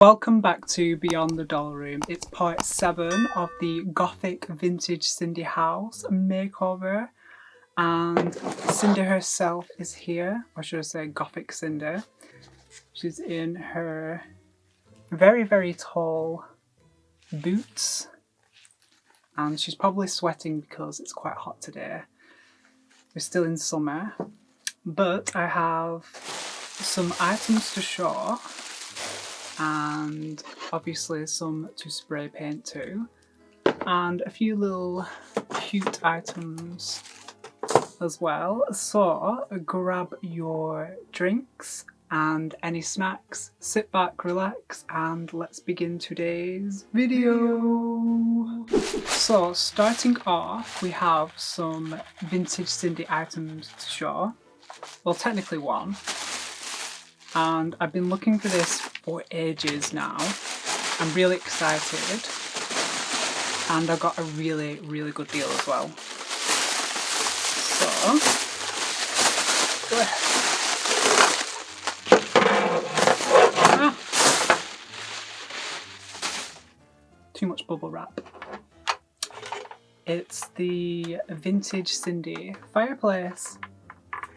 Welcome back to Beyond the Doll Room. It's part 7 of the Gothic Vintage Sindy house makeover, and Sindy herself is here, or should I say Gothic Sindy. She's in her very tall boots, and she's probably sweating because it's quite hot today. We're still in summer, but I have some items to show and obviously some to spray paint too, and a few little cute items as well. So grab your drinks and any snacks, sit back, relax, and let's begin today's video. So starting off, we have some vintage Sindy items to show. Well, technically one. And I've been looking for this for ages now. I'm really excited, and I got a really good deal as well. So, too much bubble wrap. It's the vintage Sindy fireplace,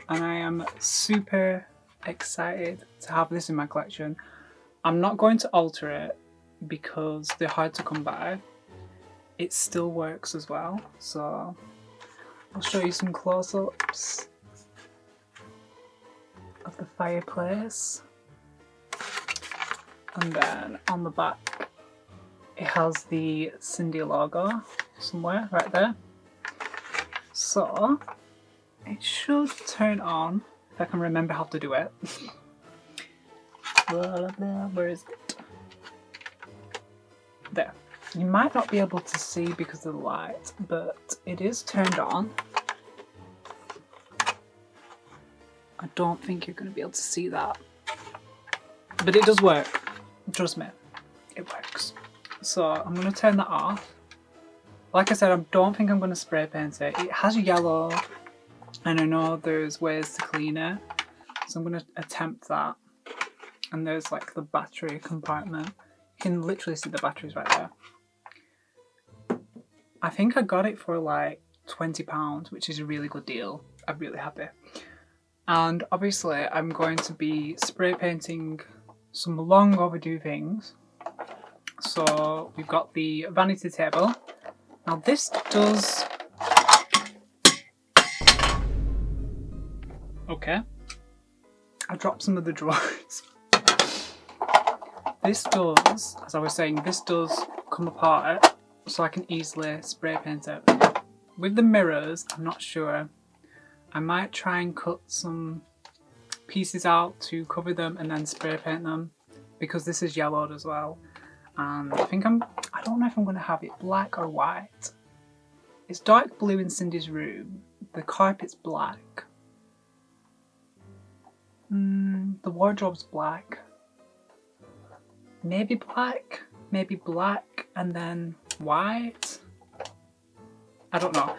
and I am super excited to have this in my collection. I'm not going to alter it because they're hard to come by. It still works as well, so I'll show you some close-ups of the fireplace. And then on the back it has the Sindy logo somewhere right there. So it should turn on if I can remember how to do it. Where is it? There. You might not be able to see because of the light, but it is turned on. I don't think you're going to be able to see that, but it does work. Trust me, it works. So I'm going to turn that off. Like I said, I don't think I'm going to spray paint it. It has yellow, and I know there's ways to clean it, so I'm going to attempt that. And there's like the battery compartment. You can literally see the batteries right there. I think I got it for like £20, which is a really good deal. I'm really happy. And obviously I'm going to be spray painting some long overdue things. So we've got the vanity table. Now this does... Okay. I dropped some of the drawers. This does, as I was saying, this does come apart, so I can easily spray paint it. With the mirrors, I'm not sure. I might try and cut some pieces out to cover them and then spray paint them, because this is yellowed as well. And I don't know if I'm going to have it black or white. It's dark blue in Sindy's room. The carpet's black. The wardrobe's black. Maybe black, and then white. I don't know.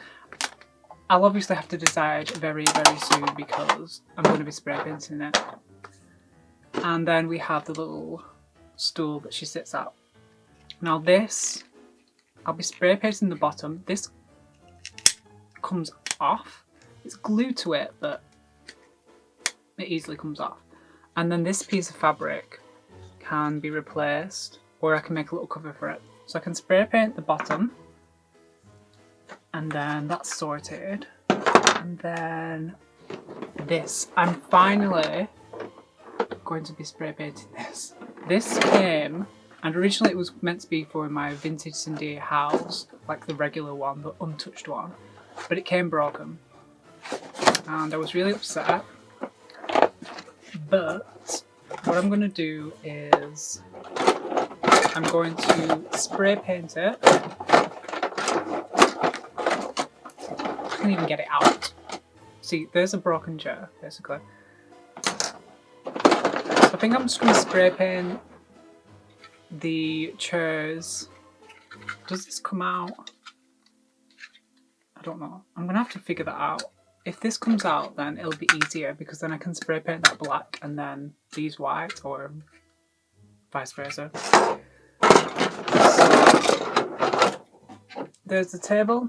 I'll obviously have to decide very soon because I'm going to be spray painting it. And then we have the little stool that she sits at. Now this, I'll be spray painting the bottom. This comes off. It's glued to it, but it easily comes off. And then this piece of fabric can be replaced, or I can make a little cover for it. So I can spray paint the bottom, and then that's sorted. And then this, I'm finally going to be spray painting this. This came, and originally it was meant to be for my vintage Sindy house, like the regular one, the untouched one, but it came broken, and I was really upset. But what I'm going to do is I'm going to spray paint it. I can't even get it out. See, there's a broken chair, basically. So I think I'm just going to spray paint the chairs. Does this come out? I don't know. I'm going to have to figure that out. If this comes out, then it'll be easier because then I can spray paint that black and then these white, or vice versa. So, there's the table.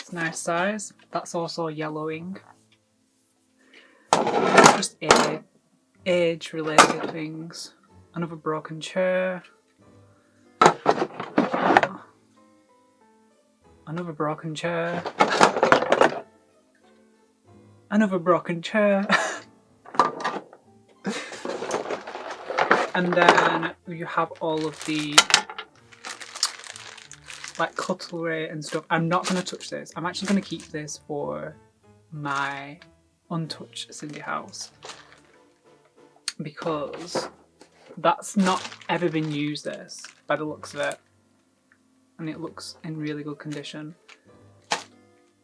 It's a nice size. That's also yellowing. Just age-related things. Another broken chair. Another broken chair. Another broken chair. And then you have all of the like cutlery and stuff. I'm not going to touch this. I'm actually going to keep this for my untouched Sindy house because that's not ever been used, this, by the looks of it, and it looks in really good condition.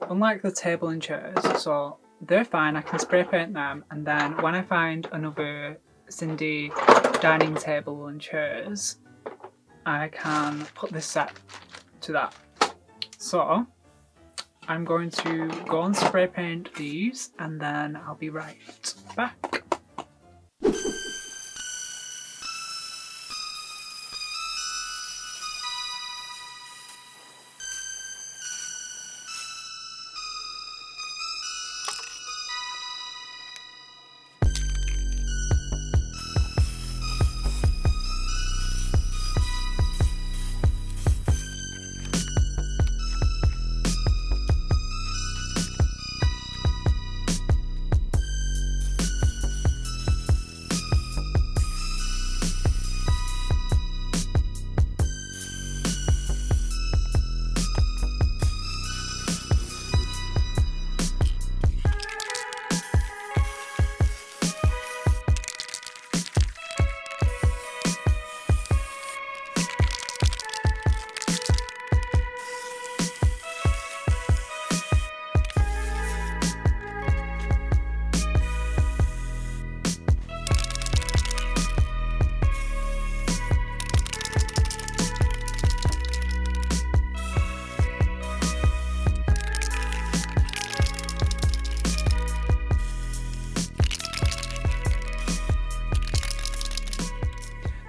Unlike the table and chairs, so they're fine, I can spray paint them, and then when I find another Sindy dining table and chairs, I can put this set to that. So I'm going to go and spray paint these and then I'll be right back.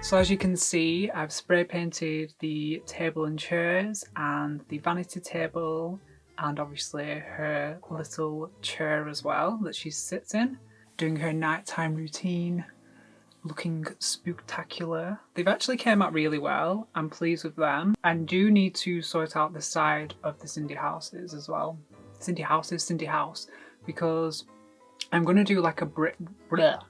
So as you can see, I've spray painted the table and chairs and the vanity table and obviously her little chair as well that she sits in, doing her nighttime routine, looking spooktacular. They've actually came out really well. I'm pleased with them. I do need to sort out the side of the Sindy houses as well. Sindy house, because I'm going to do like a brickwork,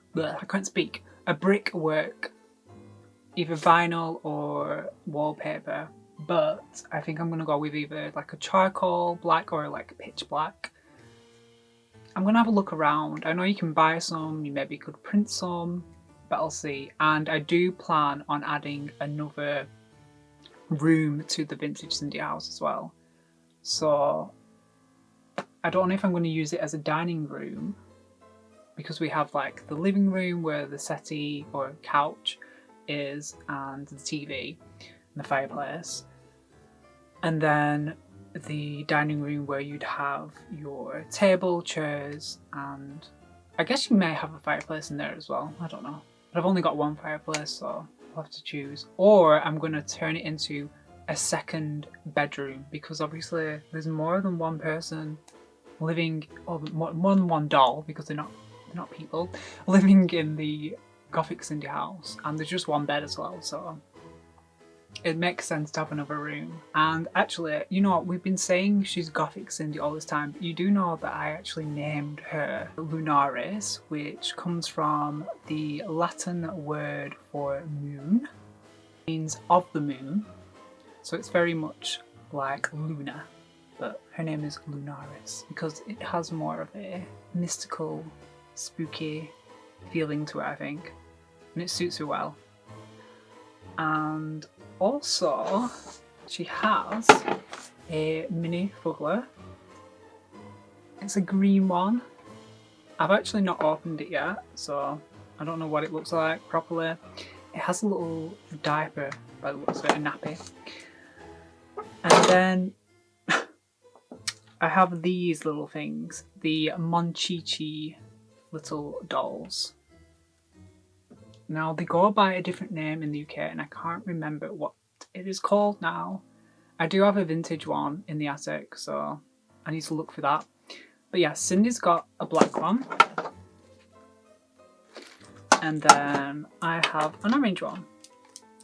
either vinyl or wallpaper, but I think I'm going to go with either like a charcoal black or like pitch black. I'm going to have a look around. I know you can buy some, you maybe could print some, but I'll see. And I do plan on adding another room to the vintage Sindy house as well. So I don't know if I'm going to use it as a dining room, because we have like the living room where the settee or couch is and the TV and the fireplace, and then the dining room where you'd have your table, chairs, and I guess you may have a fireplace in there as well. I don't know, but I've only got one fireplace, so I'll have to choose. Or I'm going to turn it into a second bedroom, because obviously there's more than one person living, or more than one doll, because they're not people, living in the Gothic Sindy house, and there's just one bed as well, so it makes sense to have another room. And actually, you know, we've been saying she's Gothic Sindy all this time, but you do know that I actually named her Lunaris, which comes from the Latin word for moon. It means of the moon, so it's very much like Luna, but her name is Lunaris because it has more of a mystical, spooky feeling to it, I think, and it suits her well. And also she has a mini fuggler. It's a green one. I've actually not opened it yet, so I don't know what it looks like properly. It has a little diaper by the looks of it, a nappy. And then I have these little things, the Monchichi little dolls. Now they go by a different name in the UK and I can't remember what it is called now. I do have a vintage one in the attic, so I need to look for that. But yeah, Cindy's got a black one. And then I have an orange one.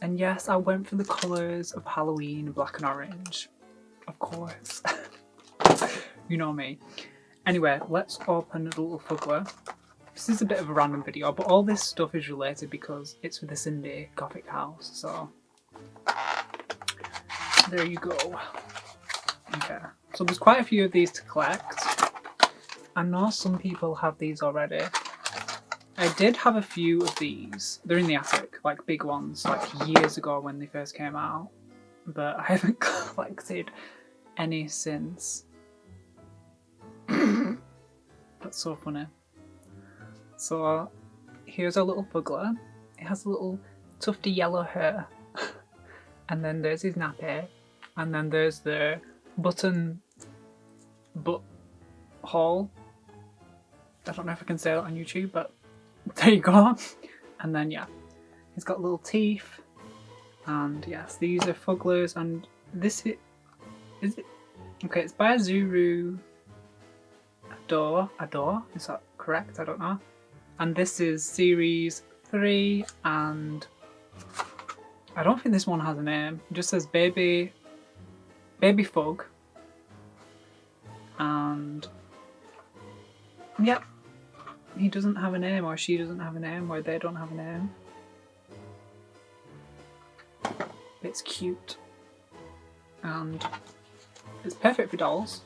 And yes, I went for the colours of Halloween, black and orange. Of course. You know me. Anyway, let's open the little fuggler. This is a bit of a random video, but all this stuff is related because it's for the Sindy Gothic house, so there you go. Okay, so there's quite a few of these to collect. I know some people have these already. I did have a few of these. They're in the attic, like big ones, like years ago when they first came out, but I haven't collected any since. That's so funny. So here's a little fuggler. It has a little tufty yellow hair. And then there's his nappy. And then there's the butt hole. I don't know if I can say that on YouTube, but there you go. And then yeah, he's got little teeth. And yes, these are fugglers, and this is it? Okay, it's by Zuru Adore, is that correct? I don't know. And this is series 3, and I don't think this one has a name. It just says baby fug. And yep, he doesn't have a name, or she doesn't have a name, or they don't have a name. It's cute. And it's perfect for dolls.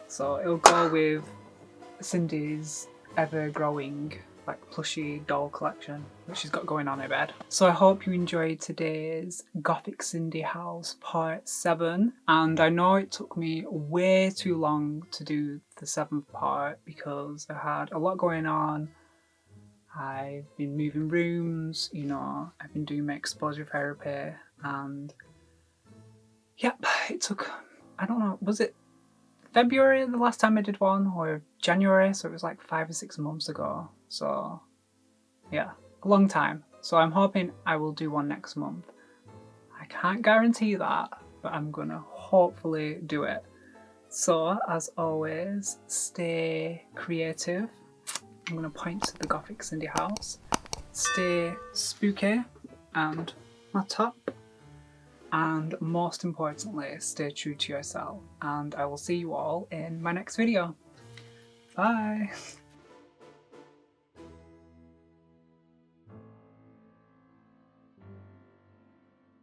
So it'll go with Cindy's ever-growing, like, plushy doll collection, which she's got going on her bed. So I hope you enjoyed today's Gothic Sindy house part 7. And I know it took me way too long to do the 7th part because I had a lot going on. I've been moving rooms, you know, I've been doing my exposure therapy, and yep, it took, I don't know, was it February the last time I did one, or January? So it was like 5 or 6 months ago. So yeah, a long time. So I'm hoping I will do one next month. I can't guarantee that, but I'm gonna hopefully do it. So as always, stay creative. I'm gonna point to the Gothic Sindy house. Stay spooky and my top. And most importantly, stay true to yourself. And I will see you all in my next video. Bye!